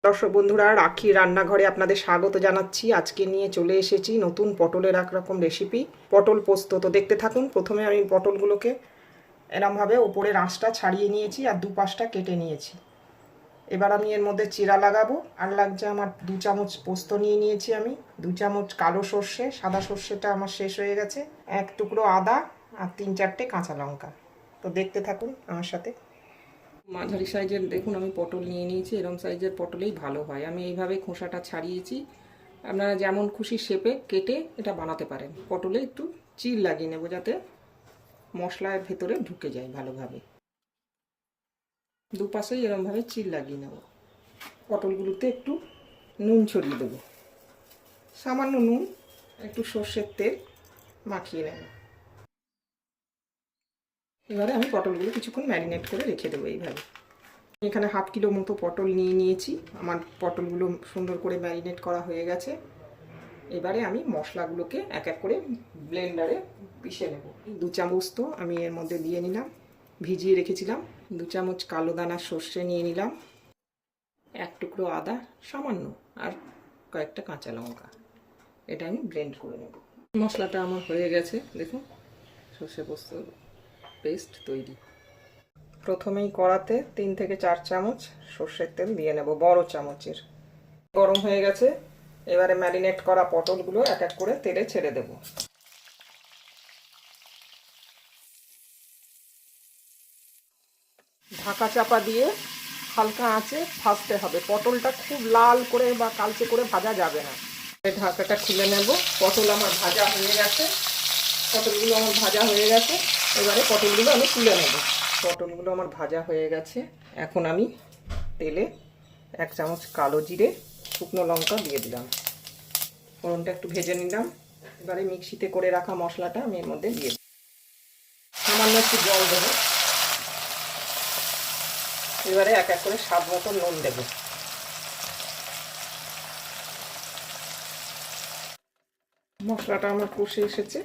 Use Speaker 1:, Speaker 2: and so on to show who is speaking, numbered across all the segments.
Speaker 1: দর্শক বন্ধুরা, রাখি রান্নাঘরে আপনাদের স্বাগত জানাচ্ছি। আজকে নিয়ে চলে এসেছি নতুন পটলের একরকম রেসিপি, পটল পোস্ত। তো দেখতে থাকুন। প্রথমে আমি পটলগুলোকে এরমভাবে ওপরের আঁশটা ছাড়িয়ে নিয়েছি আর দুপাশটা কেটে নিয়েছি। এবার আমি এর মধ্যে চিরা লাগাবো। আর লাগছে আমার 2 চামচ পোস্ত নিয়ে নিয়েছি আমি, 2 চামচ কালো সর্ষে, সাদা সর্ষেটা আমার শেষ হয়ে গেছে, 1 টুকরো আদা আর 3-4টে কাঁচা লঙ্কা। তো দেখতে থাকুন আমার সাথে। মাঝারি সাইজের দেখুন আমি পটল নিয়ে নিয়েছি। এরকম সাইজের পটলেই ভালো হয়। আমি এইভাবে খোসাটা ছাড়িয়েছি। আপনারা যেমন খুশি শেপে কেটে এটা বানাতে পারেন। পটলে একটু চির লাগিয়ে নেব যাতে মশলার ভেতরে ঢুকে যায় ভালোভাবে। দুপাশেই এরকমভাবে চির লাগিয়ে নেব। পটলগুলোতে একটু নুন ছড়িয়ে দেবো, সামান্য নুন, একটু সর্ষের তেল মাখিয়ে নেব। এবারে আমি পটলগুলো কিছুক্ষণ ম্যারিনেট করে রেখে দেবো এইভাবে। এখানে 1/2 কিলো মতো পটল নিয়ে নিয়েছি। আমার পটলগুলো সুন্দর করে ম্যারিনেট করা হয়ে গেছে। এবারে আমি মশলাগুলোকে এক এক করে ব্লেন্ডারে পিষে নেব। 2 চামচ তো আমি এর মধ্যে দিয়ে নিলাম, ভিজিয়ে রেখেছিলাম। 2 চামচ কালো দানা সর্ষে নিয়ে নিলাম, 1 টুকরো আদা সামান্য, আর কয়েকটা কাঁচা লঙ্কা। এটা আমি ব্লেন্ড করে নেব। মশলাটা আমার হয়ে গেছে, দেখুন সর্ষে পোস্ত পেস্ট তৈরি। প্রথমেই কড়াতে 3 থেকে 4 চামচ সর্ষের তেল দিয়ে নেব, বড় চামচের। গরম হয়ে গেছে। এবারে ম্যারিনেট করা পটলগুলো এক এক করে তেলে ছেড়ে দেব। ঢাকা চাপা দিয়ে হালকা আঁচে ভাজতে হবে। পটলটা খুব লাল করে বা কালচে করে ভাজা যাবে না। ঢাকাটা খুলে নেব। পটল আমার ভাজা হয়ে গেছে। পটলগুলো আমার ভাজা হয়ে গেছে। এবারে পটলগুলো আমি তুলে নেব। পটলগুলো আমার ভাজা হয়ে গেছে। এখন আমি তেলে 1 চামচ কালো জিরে, শুকনো লঙ্কা দিয়ে দিলাম। ফোড়নটা একটু ভেজে নিলাম। এবারে মিক্সিতে করে রাখা মশলাটা আমি এর মধ্যে দিয়ে দিই। সামান্য একটু জল দেবো। এবারে এক এক করে স্বাদ মতো নুন দেবো। মশলাটা আমার কষে এসেছে।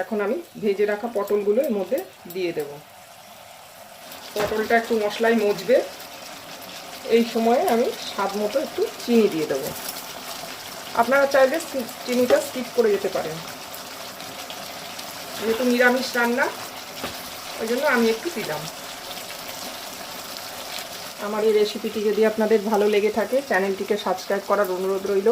Speaker 1: এখন আমি ভেজে রাখা পটলগুলো এর মধ্যে দিয়ে দেব। পটলটা একটু মশলায় মজবে। এই সময়ে আমি স্বাদ মতো একটু চিনি দিয়ে দেবো। আপনারা চাইলে চিনিটা স্কিপ করে যেতে পারেন। যেহেতু নিরামিষ রান্না, ওই জন্য আমি একটু দিলাম। আমার এই রেসিপিটি যদি আপনাদের ভালো লেগে থাকে, চ্যানেলটিকে সাবস্ক্রাইব করার অনুরোধ রইল।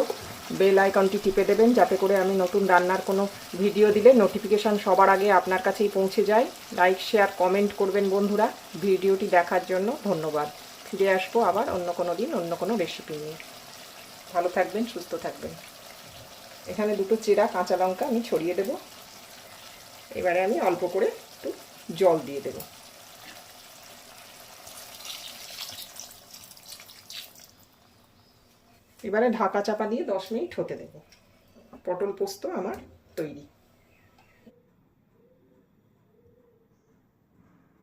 Speaker 1: বেল আইকনটি টিপে দেবেন যাতে করে আমি নতুন রান্নার কোনো ভিডিও দিলে নোটিফিকেশান সবার আগে আপনার কাছেই পৌঁছে যায়। লাইক, শেয়ার, কমেন্ট করবেন বন্ধুরা। ভিডিওটি দেখার জন্য ধন্যবাদ। ফিরে আসবো আবার অন্য কোনো দিন অন্য কোনো রেসিপি নিয়ে। ভালো থাকবেন, সুস্থ থাকবেন। এখানে 2টো চেরা কাঁচা লঙ্কা আমি ছড়িয়ে দেব। এবারে আমি অল্প করে একটু জল দিয়ে দেব। এবারে ঢাকা চাপা দিয়ে 10 মিনিট হতে দেব। পটল পোস্ত আমার তৈরি।